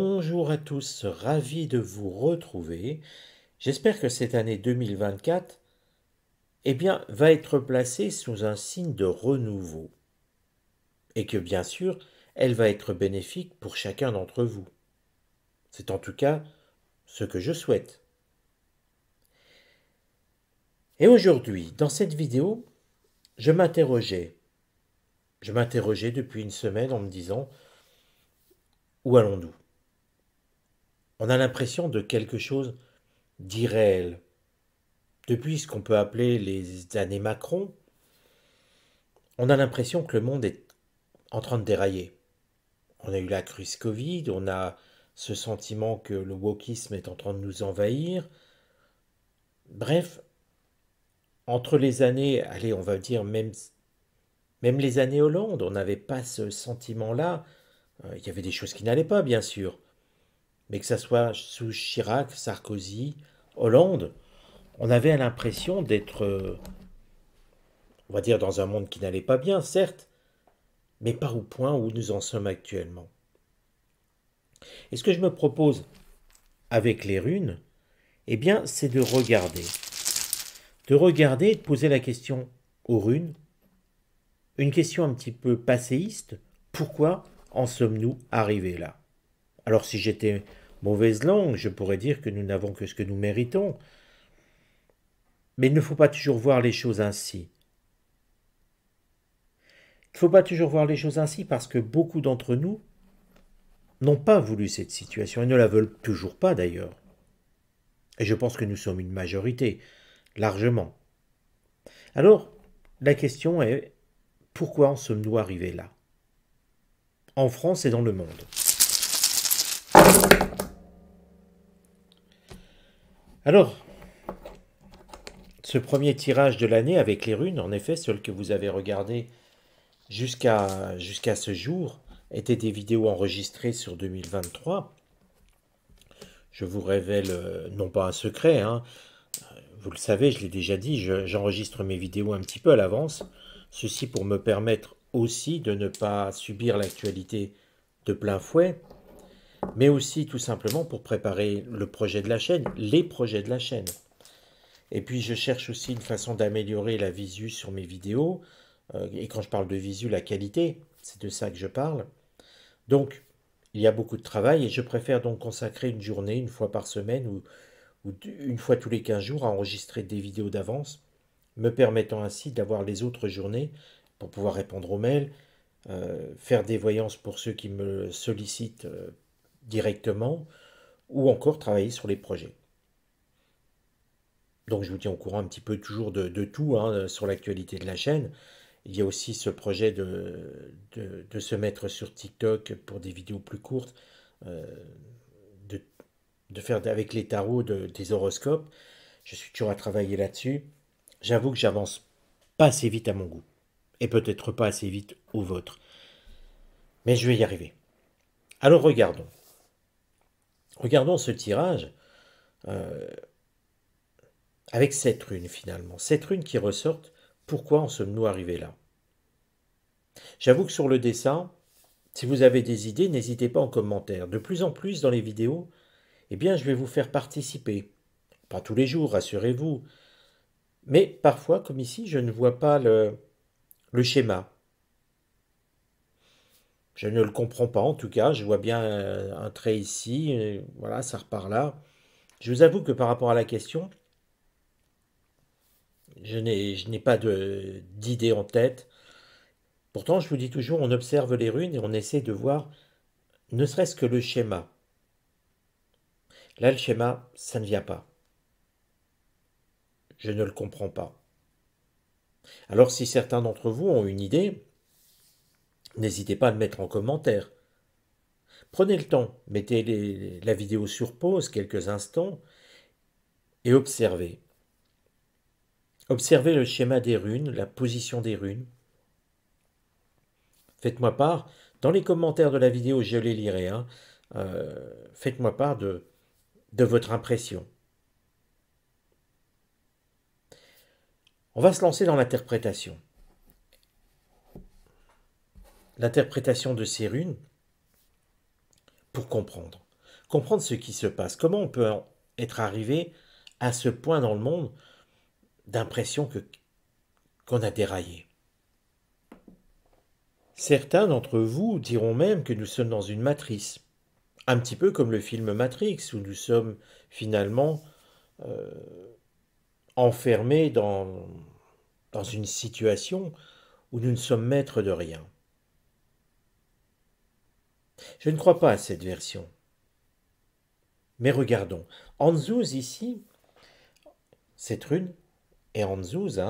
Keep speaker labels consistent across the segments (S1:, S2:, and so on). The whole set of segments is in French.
S1: Bonjour à tous, ravi de vous retrouver. J'espère que cette année 2024, va être placée sous un signe de renouveau et que bien sûr, elle va être bénéfique pour chacun d'entre vous. C'est en tout cas ce que je souhaite. Et aujourd'hui, dans cette vidéo, je m'interrogeais. Je m'interrogeais depuis une semaine en me disant, où allons-nous? On a l'impression de quelque chose d'irréel. Depuis ce qu'on peut appeler les années Macron, on a l'impression que le monde est en train de dérailler. On a eu la crise Covid, on a ce sentiment que le wokisme est en train de nous envahir. Bref, entre les années, allez, on va dire même les années Hollande, on n'avait pas ce sentiment-là. Il y avait des choses qui n'allaient pas, bien sûr. Mais que ça soit sous Chirac, Sarkozy, Hollande, on avait l'impression d'être, on va dire, dans un monde qui n'allait pas bien, certes, mais pas au point où nous en sommes actuellement. Et ce que je me propose avec les runes, c'est de regarder. De regarder et de poser la question aux runes, une question un petit peu passéiste, pourquoi en sommes-nous arrivés là? Alors si j'étais mauvaise langue, je pourrais dire que nous n'avons que ce que nous méritons. Mais il ne faut pas toujours voir les choses ainsi. Il ne faut pas toujours voir les choses ainsi parce que beaucoup d'entre nous n'ont pas voulu cette situation et ne la veulent toujours pas d'ailleurs. Et je pense que nous sommes une majorité, largement. Alors, la question est, pourquoi en sommes-nous arrivés là? En France et dans le monde. Alors, ce premier tirage de l'année avec les runes, en effet, celui que vous avez regardé jusqu'à ce jour, étaient des vidéos enregistrées sur 2023. Je vous révèle, non pas un secret, hein, vous le savez, je l'ai déjà dit, j'enregistre mes vidéos un petit peu à l'avance, ceci pour me permettre aussi de ne pas subir l'actualité de plein fouet, mais aussi tout simplement pour préparer le projet de la chaîne, les projets de la chaîne. Et puis je cherche aussi une façon d'améliorer la visu sur mes vidéos, et quand je parle de visu, la qualité, c'est de ça que je parle. Donc, il y a beaucoup de travail et je préfère donc consacrer une journée, une fois par semaine ou une fois tous les 15 jours à enregistrer des vidéos d'avance, me permettant ainsi d'avoir les autres journées pour pouvoir répondre aux mails, faire des voyances pour ceux qui me sollicitent directement, ou encore travailler sur les projets. Donc je vous tiens au courant un petit peu toujours de tout hein, sur l'actualité de la chaîne. Il y a aussi ce projet de se mettre sur TikTok pour des vidéos plus courtes, euh, de, de faire avec les tarots des horoscopes. Je suis toujours à travailler là-dessus. J'avoue que j'avance pas assez vite à mon goût. Et peut-être pas assez vite au vôtre. Mais je vais y arriver. Alors regardons. Regardons ce tirage euh, avec cette rune finalement. Cette rune qui ressortent. Pourquoi en sommes-nous arrivés là? J'avoue que sur le dessin, si vous avez des idées, n'hésitez pas en commentaire. De plus en plus dans les vidéos, je vais vous faire participer. Pas tous les jours, rassurez-vous. Mais parfois, comme ici, je ne vois pas le schéma. Je ne le comprends pas en tout cas. Je vois bien un trait ici. Voilà, ça repart là. Je vous avoue que par rapport à la question, je n'ai pas d'idée en tête. Pourtant, je vous dis toujours, on observe les runes et on essaie de voir ne serait-ce que le schéma. Là, le schéma, ça ne vient pas. Je ne le comprends pas. Alors, si certains d'entre vous ont une idée, n'hésitez pas à le mettre en commentaire. Prenez le temps, mettez la vidéo sur pause quelques instants et observez. Observez le schéma des runes, la position des runes. Faites-moi part, dans les commentaires de la vidéo, je les lirai, hein, faites-moi part de votre impression. On va se lancer dans l'interprétation. L'interprétation de ces runes pour comprendre. comprendre ce qui se passe. Comment on peut être arrivé à ce point dans le monde d'impression qu'on a déraillé. Certains d'entre vous diront même que nous sommes dans une matrice, un petit peu comme le film Matrix, où nous sommes finalement euh, enfermés dans une situation où nous ne sommes maîtres de rien. Je ne crois pas à cette version. Mais regardons. Anzuz ici, cette rune est Anzuz.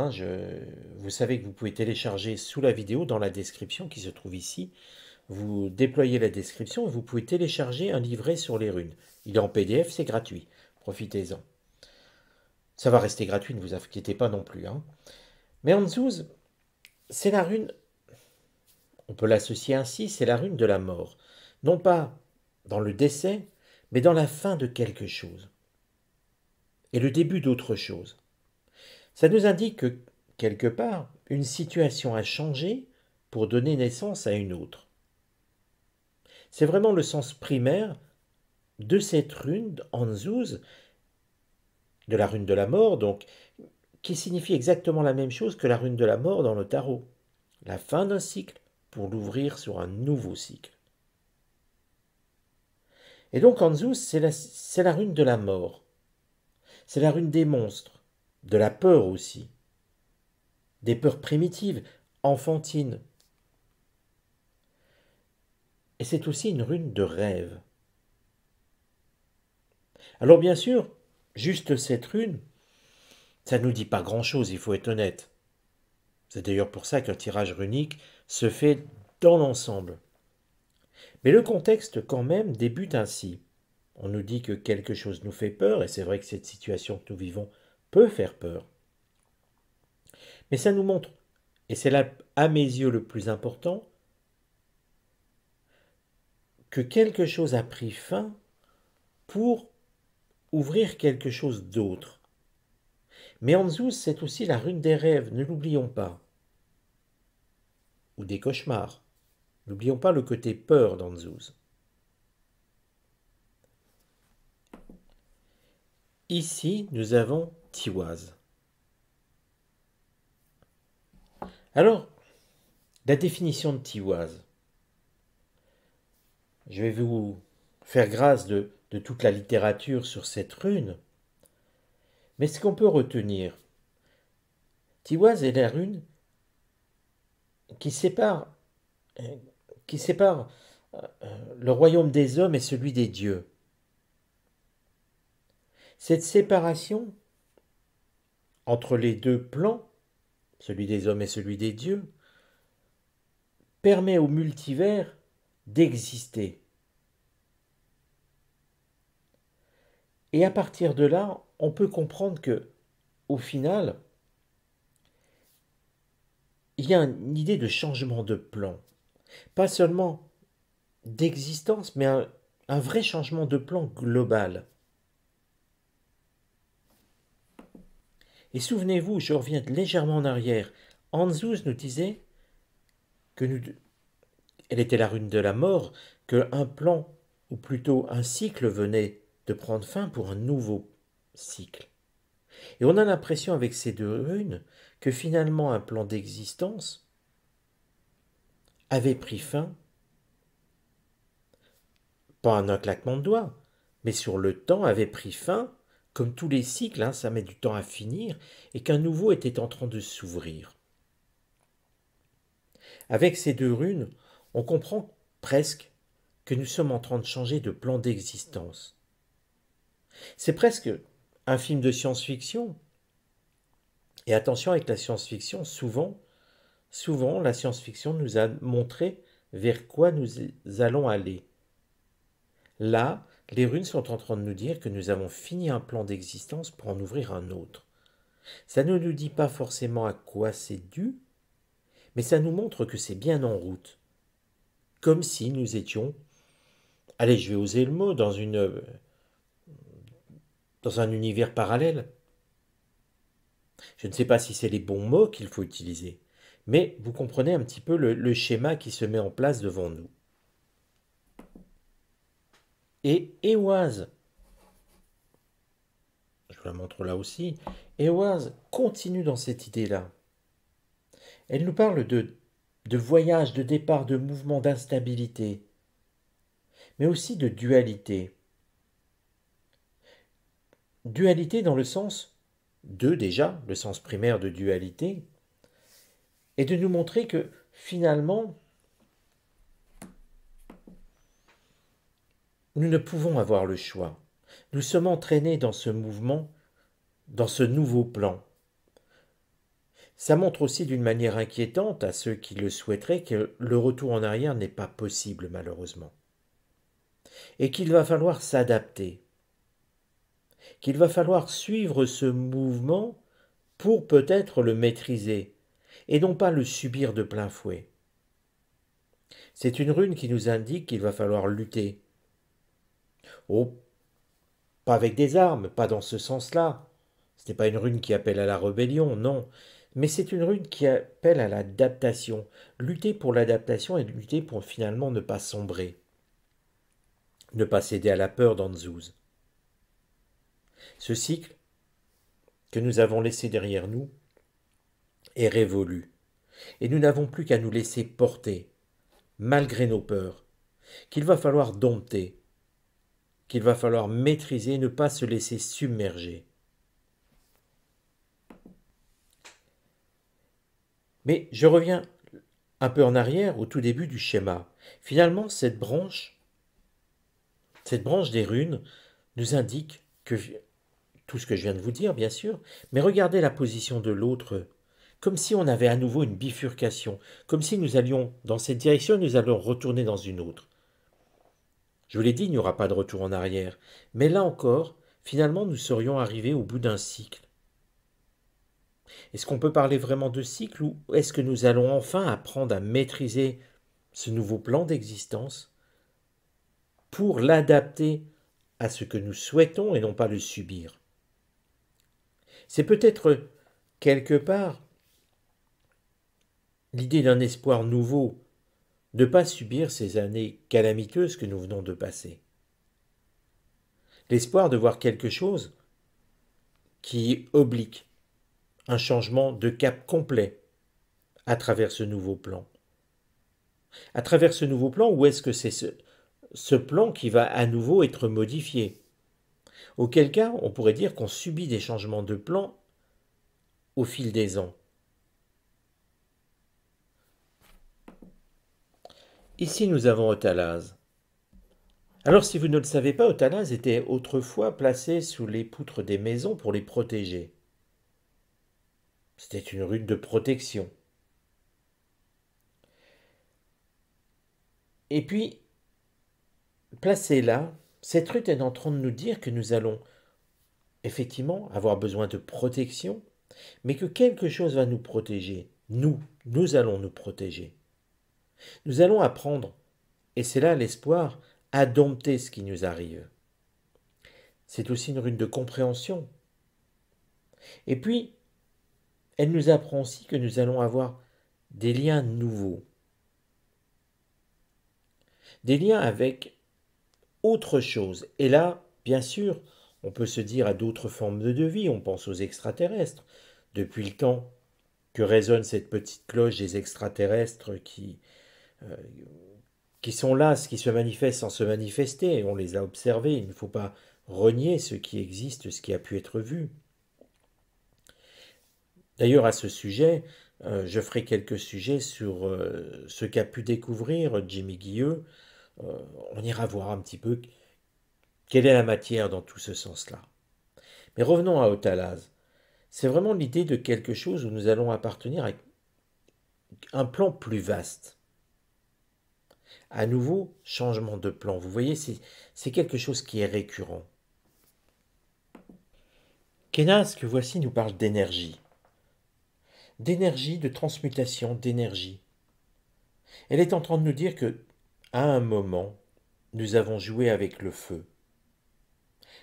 S1: Vous savez que vous pouvez télécharger sous la vidéo dans la description qui se trouve ici. Vous déployez la description et vous pouvez télécharger un livret sur les runes. Il est en PDF, c'est gratuit. Profitez-en. Ça va rester gratuit, ne vous inquiétez pas non plus. Mais Anzuz, c'est la rune, on peut l'associer ainsi, c'est la rune de la mort. Non pas dans le décès, mais dans la fin de quelque chose. Et le début d'autre chose. Ça nous indique que, quelque part, une situation a changé pour donner naissance à une autre. C'est vraiment le sens primaire de cette rune Anzuz, de la rune de la mort, donc, qui signifie exactement la même chose que la rune de la mort dans le tarot. La fin d'un cycle pour l'ouvrir sur un nouveau cycle. Et donc Anzuz, c'est la rune de la mort. C'est la rune des monstres, de la peur aussi. Des peurs primitives, enfantines. Et c'est aussi une rune de rêve. Alors bien sûr, juste cette rune, ça ne nous dit pas grand-chose, il faut être honnête. C'est d'ailleurs pour ça qu'un tirage runique se fait dans l'ensemble. Mais le contexte quand même débute ainsi. On nous dit que quelque chose nous fait peur, et c'est vrai que cette situation que nous vivons peut faire peur. Mais ça nous montre, et c'est là à mes yeux le plus important, que quelque chose a pris fin pour ouvrir quelque chose d'autre. Mais Anzuz, c'est aussi la rune des rêves, ne l'oublions pas. Ou des cauchemars. N'oublions pas le côté peur d'Anzuz. Ici, nous avons Tiwaz. Alors, la définition de Tiwaz. Je vais vous faire grâce de toute la littérature sur cette rune. Mais ce qu'on peut retenir, Tiwaz est la rune qui sépare le royaume des hommes et celui des dieux. Cette séparation entre les deux plans, celui des hommes et celui des dieux, permet au multivers d'exister. Et à partir de là, on peut comprendre que, au final, il y a une idée de changement de plan. Pas seulement d'existence, mais un vrai changement de plan global. Et souvenez-vous, je reviens légèrement en arrière, Anzuz nous disait que elle était la rune de la mort, qu'un plan, ou plutôt un cycle venait de prendre fin pour un nouveau cycle. Et on a l'impression avec ces deux runes que finalement un plan d'existence avait pris fin, pas en un claquement de doigts, mais sur le temps avait pris fin, comme tous les cycles, ça met du temps à finir, et qu'un nouveau était en train de s'ouvrir. Avec ces deux runes, on comprend presque que nous sommes en train de changer de plan d'existence. C'est presque un film de science-fiction. Et attention avec la science-fiction, souvent, la science-fiction nous a montré vers quoi nous allons aller. Là, les runes sont en train de nous dire que nous avons fini un plan d'existence pour en ouvrir un autre. Ça ne nous dit pas forcément à quoi c'est dû, mais ça nous montre que c'est bien en route. Comme si nous étions, allez, je vais oser le mot, dans un univers parallèle. Je ne sais pas si c'est les bons mots qu'il faut utiliser, mais vous comprenez un petit peu le schéma qui se met en place devant nous. Et Ehwaz, je vous la montre là aussi, Ehwaz continue dans cette idée-là. Elle nous parle de voyage, de départ, de mouvement, d'instabilité, mais aussi de dualité. Dualité dans le sens déjà, le sens primaire de dualité, et de nous montrer que finalement, nous ne pouvons avoir le choix. Nous sommes entraînés dans ce mouvement, dans ce nouveau plan. Ça montre aussi d'une manière inquiétante à ceux qui le souhaiteraient que le retour en arrière n'est pas possible malheureusement. Et qu'il va falloir s'adapter, qu'il va falloir suivre ce mouvement pour peut-être le maîtriser, et non pas le subir de plein fouet. C'est une rune qui nous indique qu'il va falloir lutter. Oh, pas avec des armes, pas dans ce sens-là. Ce n'est pas une rune qui appelle à la rébellion, non. Mais c'est une rune qui appelle à l'adaptation. Lutter pour l'adaptation et lutter pour finalement ne pas sombrer. Ne pas céder à la peur d'Anzuz. Ce cycle que nous avons laissé derrière nous est révolu. Et nous n'avons plus qu'à nous laisser porter, malgré nos peurs, qu'il va falloir dompter, qu'il va falloir maîtriser, ne pas se laisser submerger. Mais je reviens un peu en arrière, au tout début du schéma. Finalement, cette branche des runes, nous indique que tout ce que je viens de vous dire, bien sûr, mais regardez la position de l'autre, comme si on avait à nouveau une bifurcation, comme si nous allions dans cette direction, nous allions retourner dans une autre. Je vous l'ai dit, il n'y aura pas de retour en arrière, mais là encore, finalement, nous serions arrivés au bout d'un cycle. Est-ce qu'on peut parler vraiment de cycle ou est-ce que nous allons enfin apprendre à maîtriser ce nouveau plan d'existence pour l'adapter à ce que nous souhaitons et non pas le subir? C'est peut-être quelque part l'idée d'un espoir nouveau, de ne pas subir ces années calamiteuses que nous venons de passer. L'espoir de voir quelque chose qui oblique un changement de cap complet à travers ce nouveau plan. À travers ce nouveau plan, où est-ce que c'est ce plan qui va à nouveau être modifié? Auquel cas, on pourrait dire qu'on subit des changements de plan au fil des ans. Ici, nous avons Otalaz. Alors, si vous ne le savez pas, Otalaz était autrefois placé sous les poutres des maisons pour les protéger. C'était une rune de protection. Et puis, placée là, cette rune est en train de nous dire que nous allons effectivement avoir besoin de protection, mais que quelque chose va nous protéger. Nous allons nous protéger. Nous allons apprendre, et c'est là l'espoir, à dompter ce qui nous arrive. C'est aussi une rune de compréhension. Et puis, elle nous apprend aussi que nous allons avoir des liens nouveaux. Des liens avec autre chose. Et là, bien sûr, on peut se dire à d'autres formes de vie, on pense aux extraterrestres. Depuis le temps que résonne cette petite cloche des extraterrestres euh, qui sont là, qui se manifestent sans se manifester, on les a observés, il ne faut pas renier ce qui existe, ce qui a pu être vu. D'ailleurs, à ce sujet, je ferai quelques sujets sur ce qu'a pu découvrir Jimmy Guilleux. On ira voir un petit peu quelle est la matière dans tout ce sens-là. Mais revenons à Otalaz. C'est vraiment l'idée de quelque chose où nous allons appartenir à un plan plus vaste. À nouveau, changement de plan. Vous voyez, c'est quelque chose qui est récurrent. Kenas, que voici, nous parle d'énergie. D'énergie, de transmutation d'énergie. Elle est en train de nous dire que, à un moment, nous avons joué avec le feu.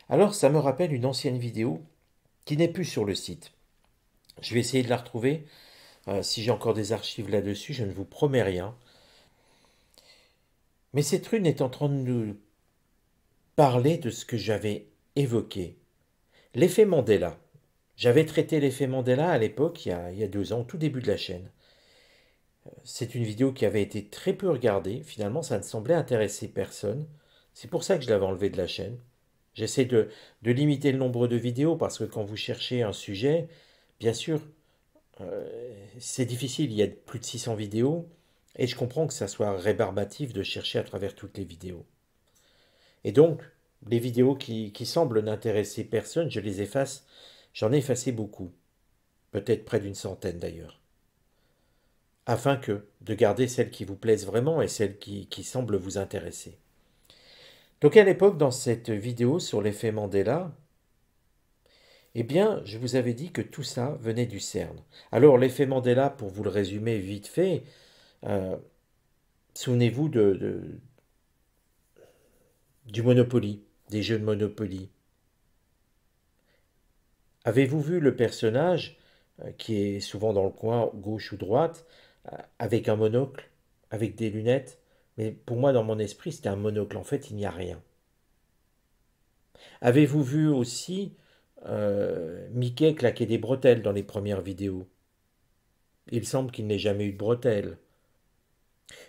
S1: Alors, ça me rappelle une ancienne vidéo qui n'est plus sur le site. Je vais essayer de la retrouver. Si j'ai encore des archives là-dessus, je ne vous promets rien. Mais cette rune est en train de parler de ce que j'avais évoqué. L'effet Mandela. J'avais traité l'effet Mandela à l'époque, il y a 2 ans, au tout début de la chaîne. C'est une vidéo qui avait été très peu regardée. Finalement, ça ne semblait intéresser personne. C'est pour ça que je l'avais enlevé de la chaîne. J'essaie de limiter le nombre de vidéos parce que quand vous cherchez un sujet, bien sûr, c'est difficile. Il y a plus de 600 vidéos et je comprends que ça soit rébarbatif de chercher à travers toutes les vidéos. Et donc, les vidéos qui semblent n'intéresser personne, je les efface. J'en ai effacé beaucoup. Peut-être près d'une centaine d'ailleurs. Afin de garder celles qui vous plaisent vraiment et celles qui semblent vous intéresser. Donc à l'époque, dans cette vidéo sur l'effet Mandela, eh bien, je vous avais dit que tout ça venait du CERN. Alors l'effet Mandela, pour vous le résumer vite fait, euh, souvenez-vous du Monopoly, des jeux de Monopoly. Avez-vous vu le personnage qui est souvent dans le coin gauche ou droite, avec un monocle, avec des lunettes? Mais pour moi, dans mon esprit, c'était un monocle. En fait, il n'y a rien. Avez-vous vu aussi Mickey claquer des bretelles dans les premières vidéos? Il semble qu'il n'ait jamais eu de bretelles.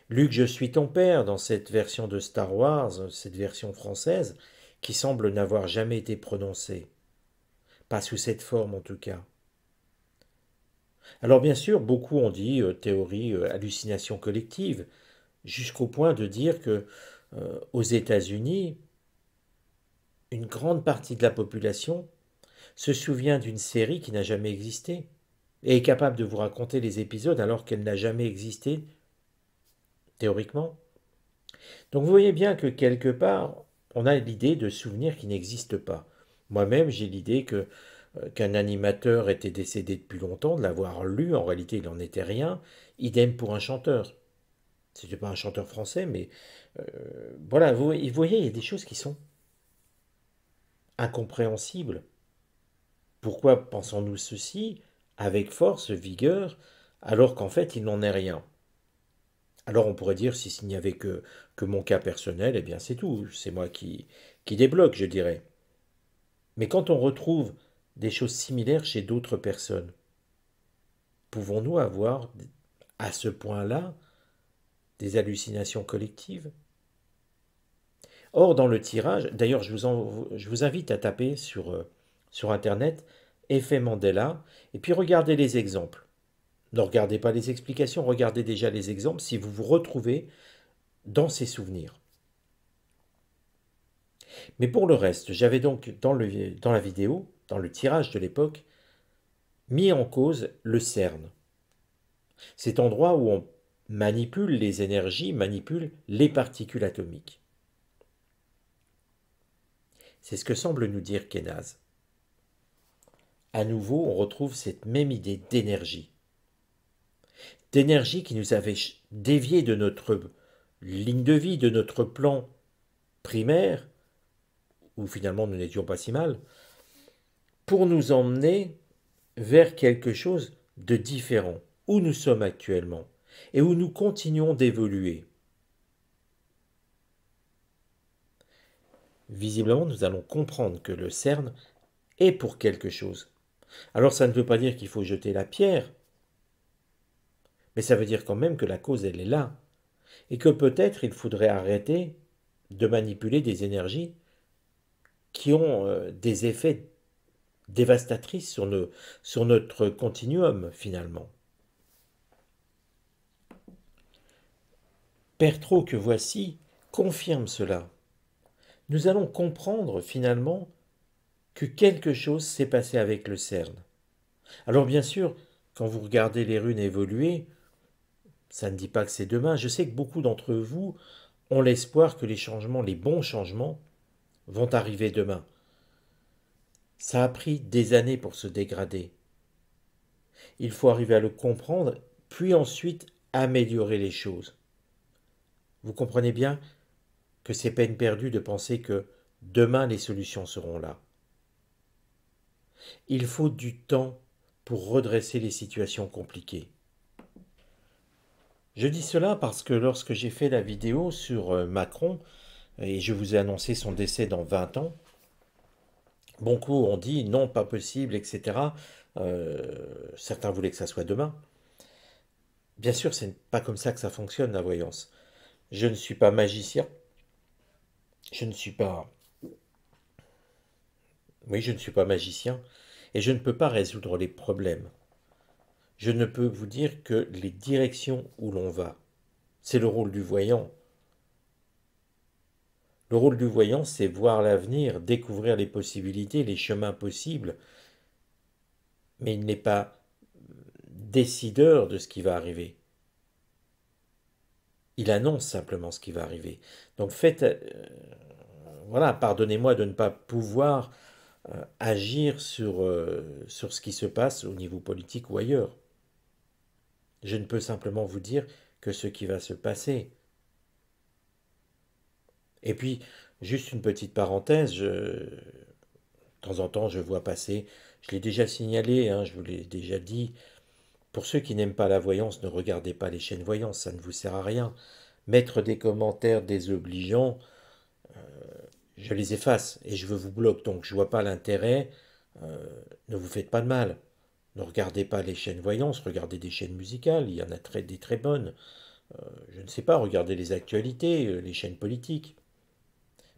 S1: Luc, je suis ton père dans cette version de Star Wars, cette version française, qui semble n'avoir jamais été prononcée. Pas sous cette forme en tout cas. Alors bien sûr, beaucoup ont dit théorie hallucination collective, jusqu'au point de dire que aux États-Unis, une grande partie de la population se souvient d'une série qui n'a jamais existé et est capable de vous raconter les épisodes alors qu'elle n'a jamais existé, théoriquement. Donc vous voyez bien que quelque part, on a l'idée de souvenirs qui n'existent pas. Moi-même, j'ai l'idée qu'un animateur était décédé depuis longtemps, de l'avoir lu, en réalité il n'en était rien, idem pour un chanteur. Ce n'était pas un chanteur français, mais voilà, vous voyez, il y a des choses qui sont incompréhensibles. Pourquoi pensons-nous ceci avec force, vigueur, alors qu'en fait il n'en est rien? Alors on pourrait dire, si s'il n'y avait que mon cas personnel, eh bien c'est tout, c'est moi qui débloque, je dirais. Mais quand on retrouve des choses similaires chez d'autres personnes, pouvons-nous avoir à ce point-là des hallucinations collectives? Or, dans le tirage, d'ailleurs je vous invite à taper sur Internet effet Mandela, et puis regardez les exemples. Ne regardez pas les explications, regardez déjà les exemples si vous vous retrouvez dans ces souvenirs. Mais pour le reste, j'avais donc dans la vidéo, dans le tirage de l'époque, mis en cause le CERN. Cet endroit où on manipule les énergies, manipule les particules atomiques. C'est ce que semble nous dire Kenaz. À nouveau, on retrouve cette même idée d'énergie. D'énergie qui nous avait dévié de notre ligne de vie, de notre plan primaire, où finalement nous n'étions pas si mal, pour nous emmener vers quelque chose de différent, où nous sommes actuellement, et où nous continuons d'évoluer. Visiblement, nous allons comprendre que le CERN est pour quelque chose. Alors ça ne veut pas dire qu'il faut jeter la pierre, mais ça veut dire quand même que la cause, elle est là, et que peut-être il faudrait arrêter de manipuler des énergies qui ont des effets dévastatrices sur notre continuum, finalement. Pertro que voici confirme cela. Nous allons comprendre finalement que quelque chose s'est passé avec le CERN. Alors bien sûr, quand vous regardez les runes évoluer, ça ne dit pas que c'est demain. Je sais que beaucoup d'entre vous ont l'espoir que les changements, les bons changements, vont arriver demain. Ça a pris des années pour se dégrader. Il faut arriver à le comprendre, puis ensuite améliorer les choses. Vous comprenez bien que c'est peine perdue de penser que demain les solutions seront là. Il faut du temps pour redresser les situations compliquées. Je dis cela parce que lorsque j'ai fait la vidéo sur Macron, et je vous ai annoncé son décès dans 20 ans. Beaucoup ont dit non, pas possible, etc. Certains voulaient que ça soit demain. Bien sûr, c'est pas comme ça que ça fonctionne, la voyance. Je ne suis pas magicien. Je ne suis pas... Oui, je ne suis pas magicien. Et je ne peux pas résoudre les problèmes. Je ne peux vous dire que les directions où l'on va. C'est le rôle du voyant. Le rôle du voyant, c'est voir l'avenir, découvrir les possibilités, les chemins possibles. Mais il n'est pas décideur de ce qui va arriver. Il annonce simplement ce qui va arriver. Donc faites, voilà, pardonnez-moi de ne pas pouvoir agir sur ce qui se passe au niveau politique ou ailleurs. Je ne peux simplement vous dire que ce qui va se passer. Et puis, juste une petite parenthèse, de temps en temps, je vois passer, je l'ai déjà signalé, hein, je vous l'ai déjà dit, pour ceux qui n'aiment pas la voyance, ne regardez pas les chaînes voyances, ça ne vous sert à rien. Mettre des commentaires désobligeants, je les efface et je vous bloque, donc je ne vois pas l'intérêt, ne vous faites pas de mal. Ne regardez pas les chaînes voyances, regardez des chaînes musicales, il y en a des très bonnes. Je ne sais pas, regardez les actualités, les chaînes politiques.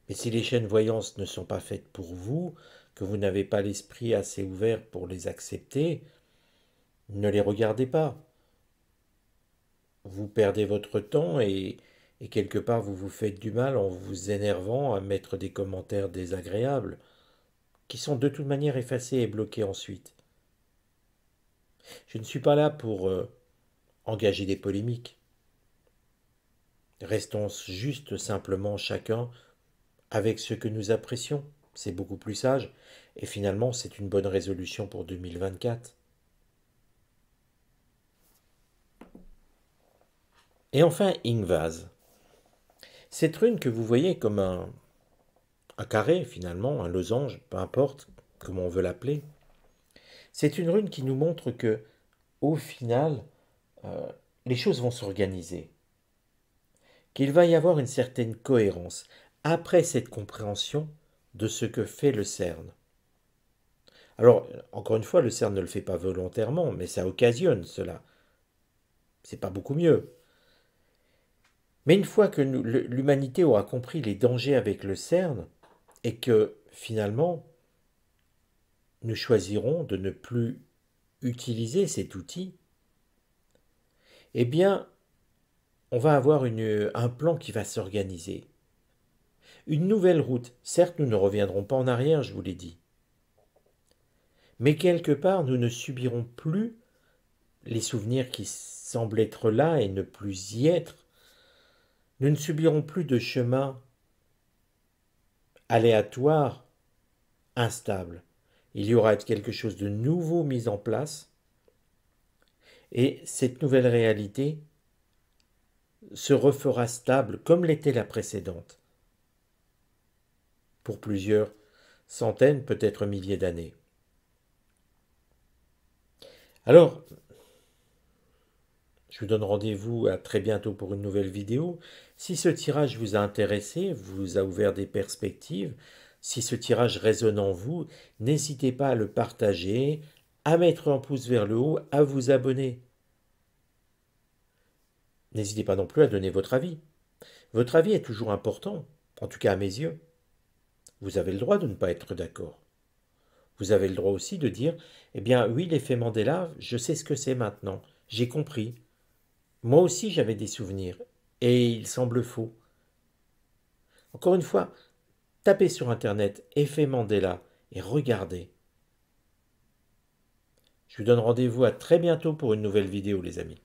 S1: Mais si les chaînes voyances ne sont pas faites pour vous, que vous n'avez pas l'esprit assez ouvert pour les accepter, ne les regardez pas. Vous perdez votre temps et quelque part vous vous faites du mal en vous énervant à mettre des commentaires désagréables, qui sont de toute manière effacés et bloqués ensuite. Je ne suis pas là pour engager des polémiques. Restons juste simplement chacun avec ce que nous apprécions. C'est beaucoup plus sage. Et finalement, c'est une bonne résolution pour 2024. Et enfin, Ingvaz. Cette rune que vous voyez comme un carré, finalement, un losange, peu importe comment on veut l'appeler, c'est une rune qui nous montre que, au final, euh, les choses vont s'organiser, qu'il va y avoir une certaine cohérence après cette compréhension de ce que fait le CERN. Alors, encore une fois, le CERN ne le fait pas volontairement, mais ça occasionne cela. C'est pas beaucoup mieux. Mais une fois que l'humanité aura compris les dangers avec le CERN, et que finalement, nous choisirons de ne plus utiliser cet outil, eh bien, on va avoir un plan qui va s'organiser. Une nouvelle route. Certes, nous ne reviendrons pas en arrière, je vous l'ai dit. Mais quelque part, nous ne subirons plus les souvenirs qui semblent être là et ne plus y être. Nous ne subirons plus de chemin aléatoire, instable. Il y aura quelque chose de nouveau mis en place et cette nouvelle réalité se refera stable comme l'était la précédente pour plusieurs centaines, peut-être milliers d'années. Alors, je vous donne rendez-vous à très bientôt pour une nouvelle vidéo. Si ce tirage vous a intéressé, vous a ouvert des perspectives, si ce tirage résonne en vous, n'hésitez pas à le partager, à mettre un pouce vers le haut, à vous abonner. N'hésitez pas non plus à donner votre avis. Votre avis est toujours important, en tout cas à mes yeux. Vous avez le droit de ne pas être d'accord. Vous avez le droit aussi de dire, eh bien oui, l'effet Mandela, je sais ce que c'est maintenant, j'ai compris. Moi aussi j'avais des souvenirs, et ils semblent faux. Encore une fois, tapez sur Internet effet Mandela et regardez. Je vous donne rendez-vous à très bientôt pour une nouvelle vidéo, les amis.